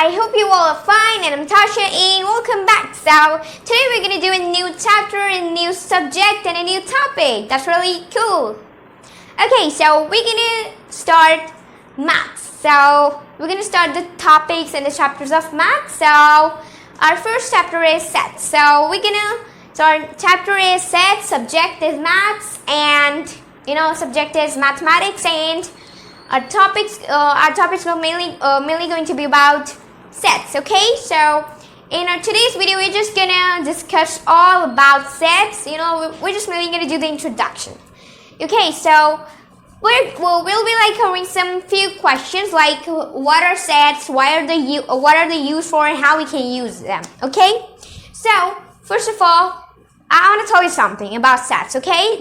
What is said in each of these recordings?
I hope you all are fine, and I'm Natasha, and welcome back. So today we're gonna do a new chapter, a new subject, and a new topic. That's really cool. Okay, so we're gonna start maths. So we're gonna start the topics and the chapters of maths. So our first chapter is sets. So our chapter is sets, subject is maths, and subject is mathematics, and our topics are mainly going to be about sets. Okay, so in our today's video we're just gonna discuss all about sets. We're just mainly gonna do the introduction. Okay, so we'll be like covering some few questions like what are sets, what are they used for, and how we can use them. Okay, so first of all, I want to tell you something about sets. Okay,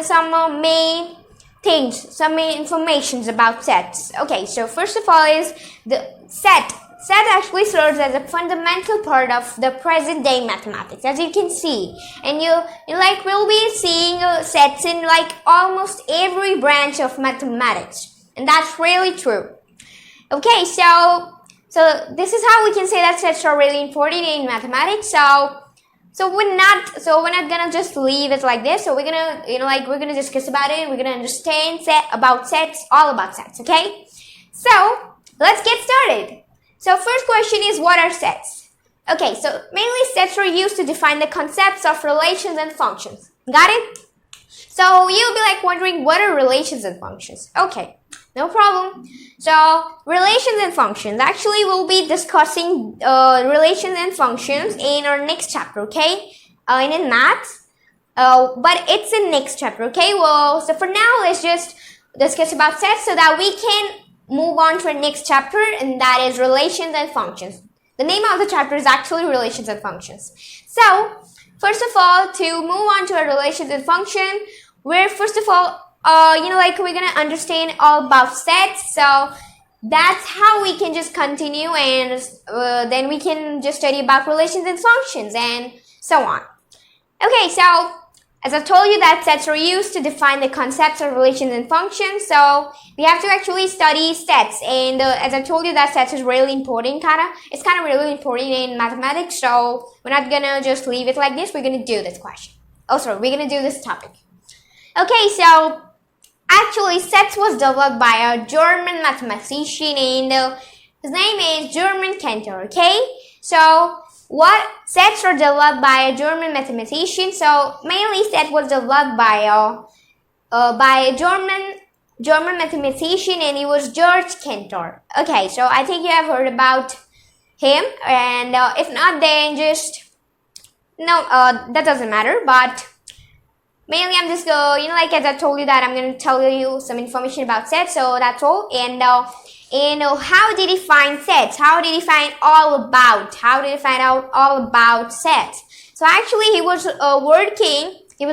some main things, some main informations about sets. Okay, so first of all is the set. Set actually serves as a fundamental part of the present day mathematics, as you can see, and we'll be seeing sets in like almost every branch of mathematics, and that's really true. Okay, so this is how we can say that sets are really important in mathematics. So we're not gonna just leave it like this. So we're gonna discuss about it. We're gonna understand all about sets. Okay, so let's get started. So first question is, what are sets? Okay, so mainly sets are used to define the concepts of relations and functions. Got it? So you'll be like wondering, what are relations and functions? Okay, no problem. So relations and functions. Actually, we'll be discussing relations and functions in our next chapter, okay? And in maths. But it's in next chapter, okay? Well, so for now, let's just discuss about sets so that we can move on to our next chapter, and that is relations and functions. The name of the chapter is actually relations and functions. So, first of all, to move on to our relations and function, we're gonna understand all about sets. So that's how we can just continue, and then we can just study about relations and functions and so on. Okay, so as I told you that sets are used to define the concepts of relations and functions, so we have to actually study sets. And as I told you that sets is really important, it's really important in mathematics. So we're not gonna just leave it like this. We're gonna do this question. We're gonna do this topic. Okay, so actually sets was developed by a German mathematician, and his name is German Cantor. Okay, so what sets are developed by a German mathematician? So mainly set was developed by a German mathematician, and he was George Cantor. Okay, so I think you have heard about him, and if not, then that doesn't matter. But mainly I'm just as I told you that I'm going to tell you some information about sets. So that's all. And how did he find sets? How did he find all about sets? So actually he was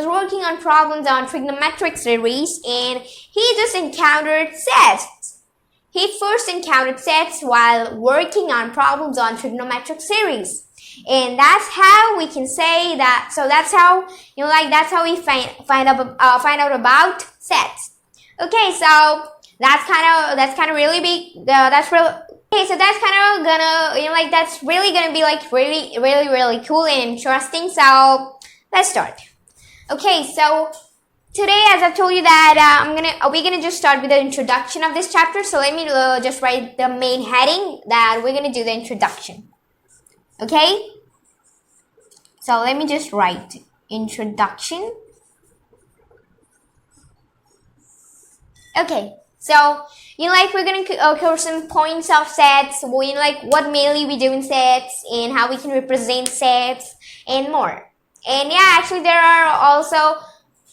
working on problems on trigonometric series, and he just encountered sets. He first encountered sets while working on problems on trigonometric series. And that's how we can say that. So that's how we find out about sets. Okay, so that's kind of really big. That's really okay. So that's kind of gonna that's really gonna be like really really really cool and interesting. So let's start. Okay, so today, as I told you that we're gonna just start with the introduction of this chapter. So let me just write the main heading that we're gonna do the introduction. Okay, so let me just write introduction. Okay, so we're gonna cover some points of sets, what mainly we do in sets, and how we can represent sets, and more. And yeah, actually there are also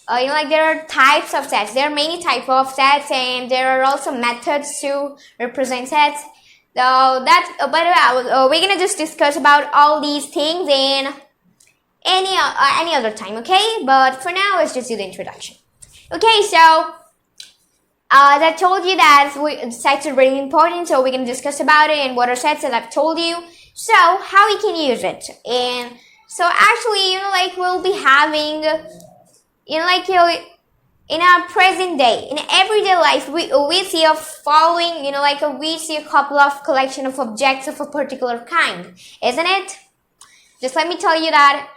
there are types of sets. There are many types of sets, and there are also methods to represent sets. So we're gonna just discuss about all these things in any other time, okay? But for now, let's just do the introduction. Okay, so as I told you that sets are really important, so we're gonna discuss about it and what are sets, as I've told you. So how we can use it, and so actually we'll be having in our present day, in everyday life, we see a following, we see a couple of collection of objects of a particular kind, isn't it? Just let me tell you that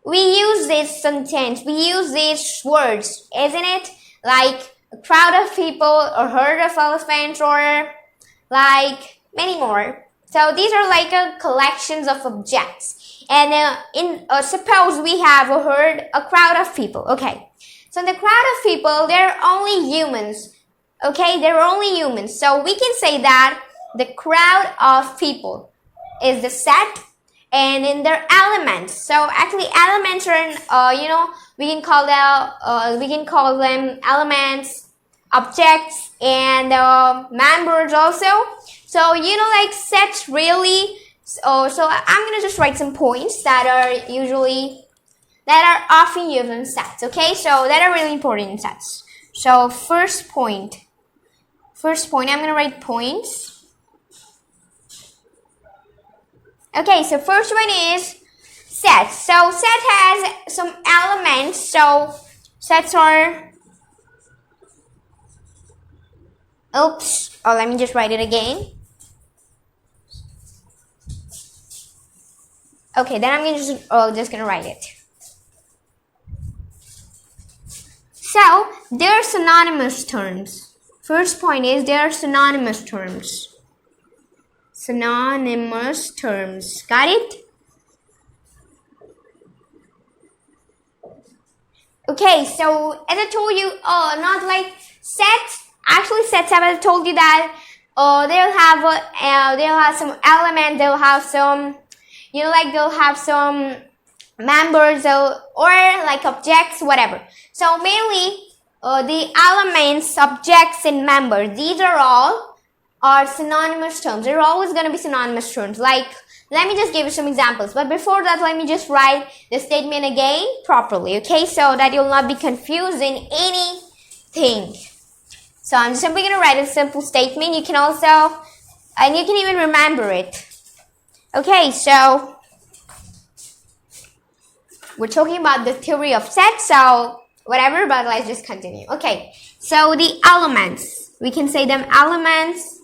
we use this sentence, we use these words, isn't it? Like a crowd of people, or herd of elephants, or like many more. So these are like collections of objects. And suppose we have a crowd of people. Okay. So in the crowd of people, they're only humans. Okay, they're only humans. So we can say that the crowd of people is the set, and in their elements. So actually, elements are we can call them elements, objects, and members also. So like sets really. So I'm gonna just write some points that are often used in sets, okay? So that are really important in sets. So first point, I'm going to write points. Okay, so first one is sets. So set has some elements. So sets are, let me just write it again. Okay, then I'm just going to write it. So, there are synonymous terms. First point is there are synonymous terms. Synonymous terms. Got it? Okay, so as I told you, not like sets. Actually, sets, as I told you that they'll have some element. They'll have some, they'll have some members or like objects, whatever. So mainly the elements, objects, and members, these are synonymous terms. They're always going to be synonymous terms. Like, let me just give you some examples. But before that, let me just write the statement again properly, okay? So that you'll not be confused in anything. So I'm simply going to write a simple statement. You can also, and you can even remember it. Okay, so we're talking about the theory of sets, so whatever, but let's just continue. Okay, so the elements, we can say them elements.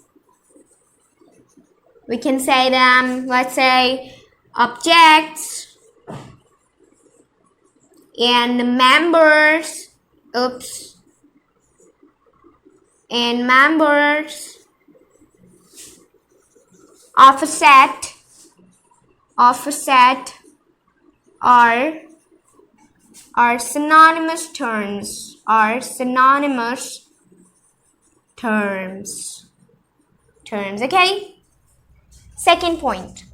We can say them, let's say, objects. And the members, and members of a set, are synonymous terms, okay? Second point.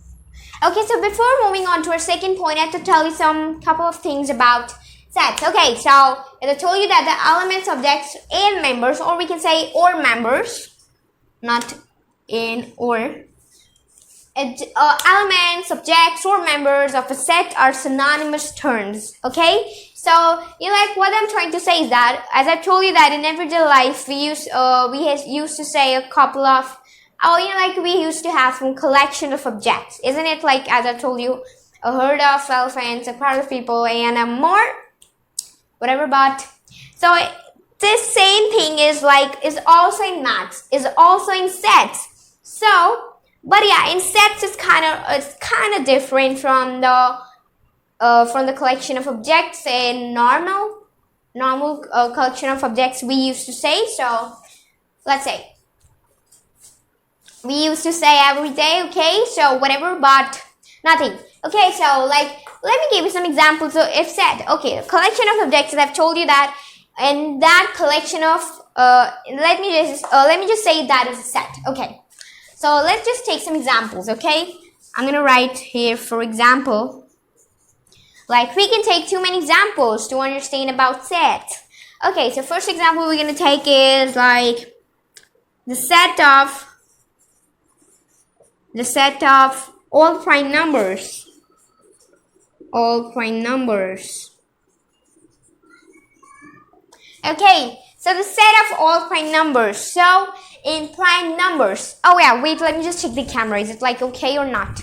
Okay, so before moving on to our second point, I have to tell you couple of things about sets. Okay, so as I told you that the elements, objects, and members, or we can say or members, not in or. Elements, objects, or members of a set are synonymous terms, okay? So, what I'm trying to say is that, as I told you that in everyday life, we used to say a couple of, we used to have some collection of objects, isn't it? Like, as I told you, a herd of elephants, a crowd of people, and more, whatever, but, so, this same thing is also in maths, is also in sets. So, but yeah, in sets it's kind of different from the collection of objects and normal collection of objects we used to say. So let's say we used to say every day, okay? So whatever, but nothing. Okay, so let me give you some examples. So if set, okay, a collection of objects, I've told you that, and that collection of let me just say that is a set. Okay. So let's just take some examples, okay? I'm going to write here, for example. Like, we can take too many examples to understand about sets. Okay, so first example we're going to take is like the set of all prime numbers. Okay, so the set of all prime numbers. So in prime numbers. Oh yeah, wait, let me just check the camera. Is it okay or not?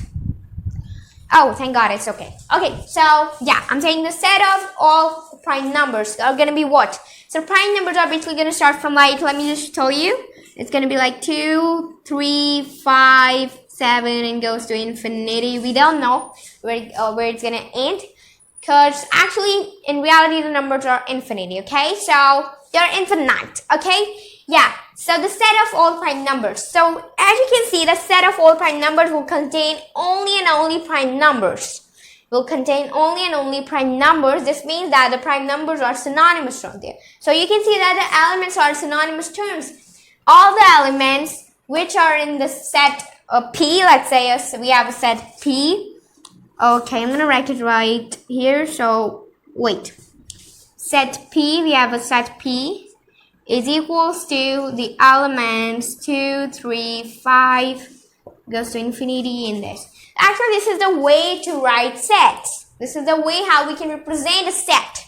Oh, thank God, it's okay. Okay, so yeah, I'm saying the set of all prime numbers are gonna be what? So prime numbers are basically gonna start from like, let me just tell you, it's gonna be like 2, 3, 5, 7, and goes to infinity. We don't know where it's gonna end, because actually in reality the numbers are infinity. Okay, so they're infinite. Okay, yeah. So the set of all prime numbers. So as you can see, the set of all prime numbers will contain only and only prime numbers. Will contain only and only prime numbers. This means that the prime numbers are synonymous terms there. So you can see that the elements are synonymous terms. All the elements which are in the set P, let's say we have a set P. Okay, I'm gonna write it right here. So wait, set P, we have a set P is equals to the elements 2, 3, 5 goes to infinity in this. Actually, this is the way to write sets. This is the way how we can represent a set.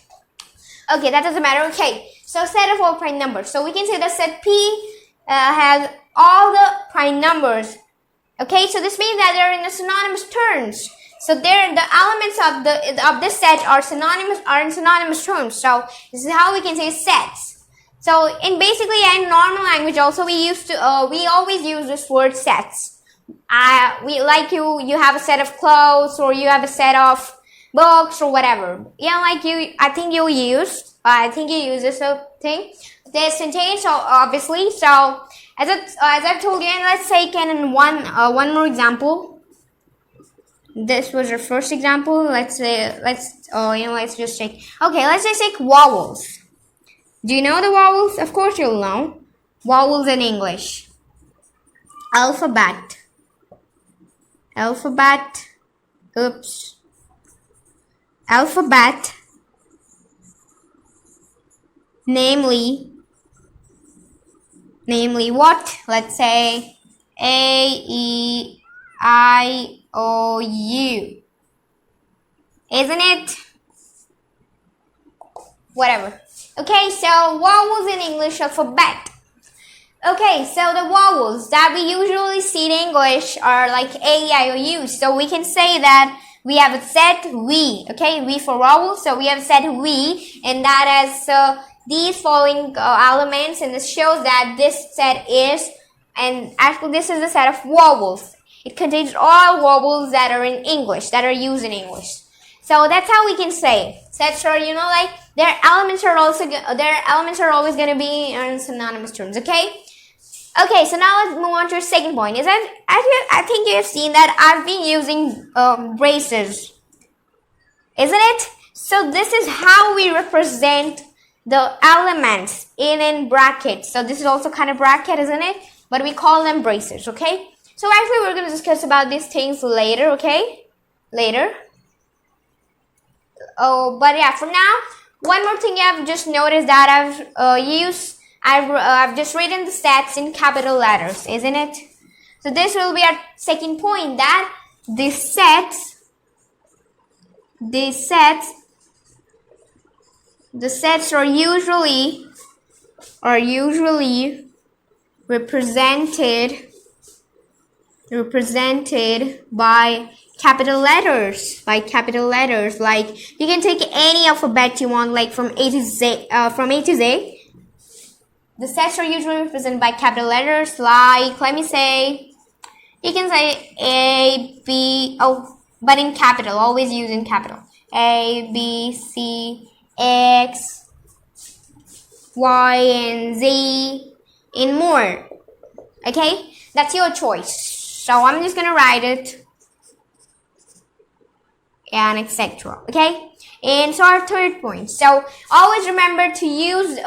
Okay, that doesn't matter. Okay, so set of all prime numbers. So we can say that set P has all the prime numbers. Okay, so this means that they're in the synonymous terms. So the elements of this set are in synonymous terms. So this is how we can say sets. So in basically in normal language also we always use this word sets. You have a set of clothes, or you have a set of books or whatever. Yeah, like I think you use this thing. This sentence, so obviously. So as I've told you, and let's take in one more example. This was our first example. Let's just take. Okay, let's just take vowels. Do you know the vowels? Of course you'll know. Vowels in English. Alphabet. Alphabet. Namely what? Let's say A, E, I, O, U. Isn't it? Whatever. Okay, so vowels in English alphabet. Okay, so the vowels that we usually see in English are like A, E, I, O, U. So we can say that we have a set we. Okay, we for vowels. So we have a set we, and that has these following elements, and this shows that this set is, and actually this is the set of vowels. It contains all vowels that are in English, that are used in English. So that's how we can say sets are, like their elements are always going to be in synonymous terms. Okay, so now let's move on to our second point. I think you have seen that I've been using braces, isn't it? So this is how we represent the elements in brackets. So this is also kind of bracket, isn't it? But we call them braces. Okay, so actually we're going to discuss about these things later. Okay, later. Oh, but yeah, for now, one more thing I've just noticed that I've just written the sets in capital letters, isn't it? So this will be our second point, that the sets are usually represented by capital letters. Like you can take any alphabet you want, like from A to Z. The sets are usually represented by capital letters. Like, let me say, you can say A, B, but in capital, always use in capital. A, B, C, X, Y, and Z, and more. Okay, that's your choice. So I'm just gonna write it. And etc. Okay, and so our third point. So always remember to use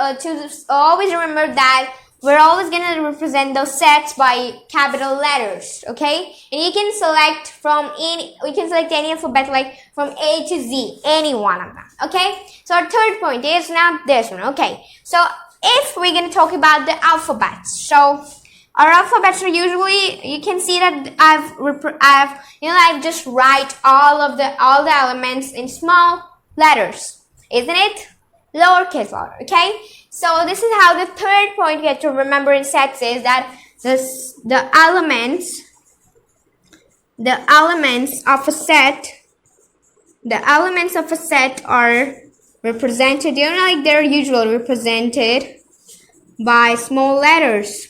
always remember that we're always gonna represent those sets by capital letters. Okay, and you can select any alphabet, like from A to Z, any one of them. Okay, so our third point is now this one. Okay, so if we're gonna talk about the alphabets, so our alphabets are usually, you can see that I've just write all the elements in small letters, isn't it? Lowercase letter. Okay, so this is how the third point you have to remember in sets is that the elements of a set are represented, like they're usually represented by small letters,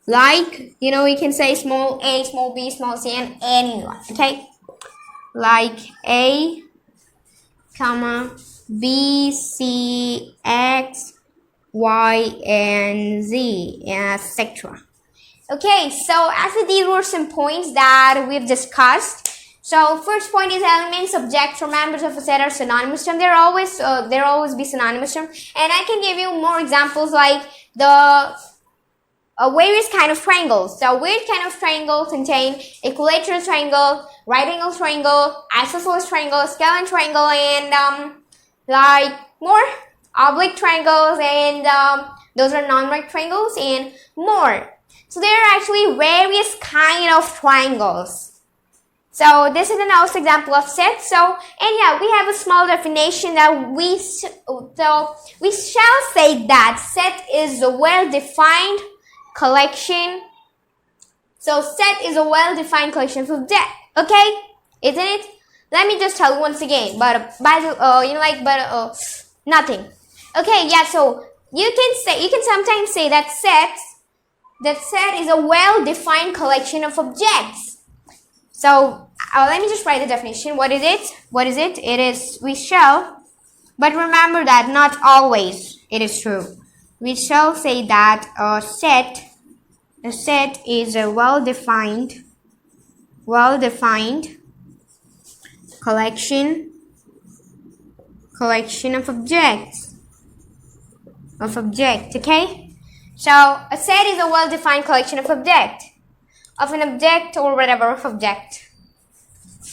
like, you can say small a, small b, small c, and anyone, okay? Like a, comma, b, c, x, y, and z, etc. Okay, so after these were some points that we've discussed. So first point is elements, subjects, or members of a set are synonymous terms. There always be synonymous terms, and I can give you more examples like the various kind of triangles. So various kind of triangles contain equilateral triangle, right angle triangle, isosceles triangle, scalene triangle, and like more oblique triangles, and those are non-right triangles, and more. So there are actually various kind of triangles. So this is an also example of set. So, and yeah, we have a small definition that we shall say that set is a well-defined collection. So set is a well-defined collection of objects. Okay, isn't it? Let me just tell you once again. But nothing. Okay, yeah. So you can sometimes say that set is a well-defined collection of objects. So let me just write the definition. What is it? It is, we shall, but remember that not always it is true. We shall say that a set is a well-defined collection of objects. Okay? So a set is a well-defined collection of an object or whatever of object.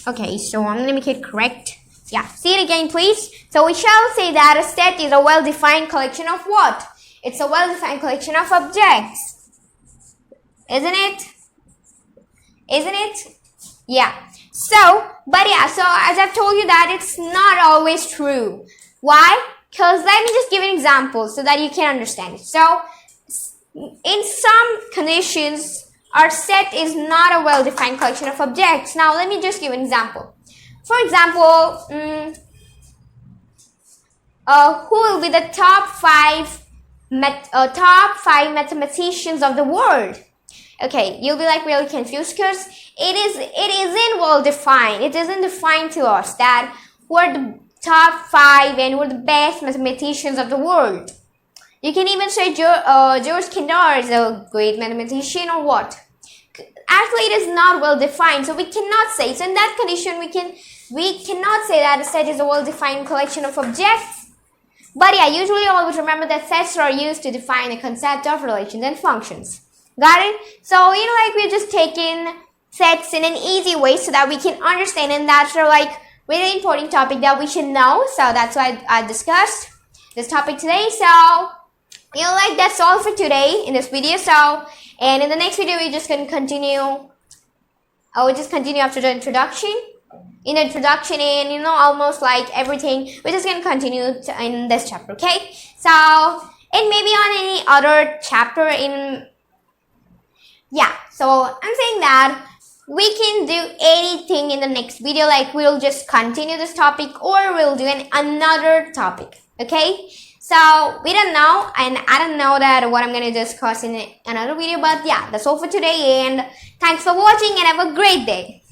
Okay, so I'm going to make it correct. Yeah, see it again, please. So we shall say that a set is a well-defined collection of what? It's a well-defined collection of objects. Isn't it? Yeah. So as I've told you that it's not always true. Why? Because let me just give an example so that you can understand it. So in some conditions, our set is not a well-defined collection of objects. Now, let me just give an example. For example, who will be the top five mathematicians of the world? Okay, you'll be like really confused because it isn't well-defined. It isn't defined to us that who are the top five and who are the best mathematicians of the world. You can even say George Cantor is a great mathematician or what. Actually, it is not well defined, so we cannot say. So in that condition, we cannot say that a set is a well-defined collection of objects. But yeah, usually always remember that sets are used to define the concept of relations and functions. Got it? So we're just taking sets in an easy way so that we can understand, and that's a really important topic that we should know. So that's why I discussed this topic today. So that's all for today in this video. And in the next video, we're just going to continue. I will just continue after the introduction. And almost like everything, we're just going to continue in this chapter, okay? So, and maybe on any other chapter so I'm saying that we can do anything in the next video. Like we'll just continue this topic or we'll do another topic, okay? So we don't know, and I don't know that what I'm going to discuss in another video, but yeah, that's all for today, and thanks for watching and have a great day.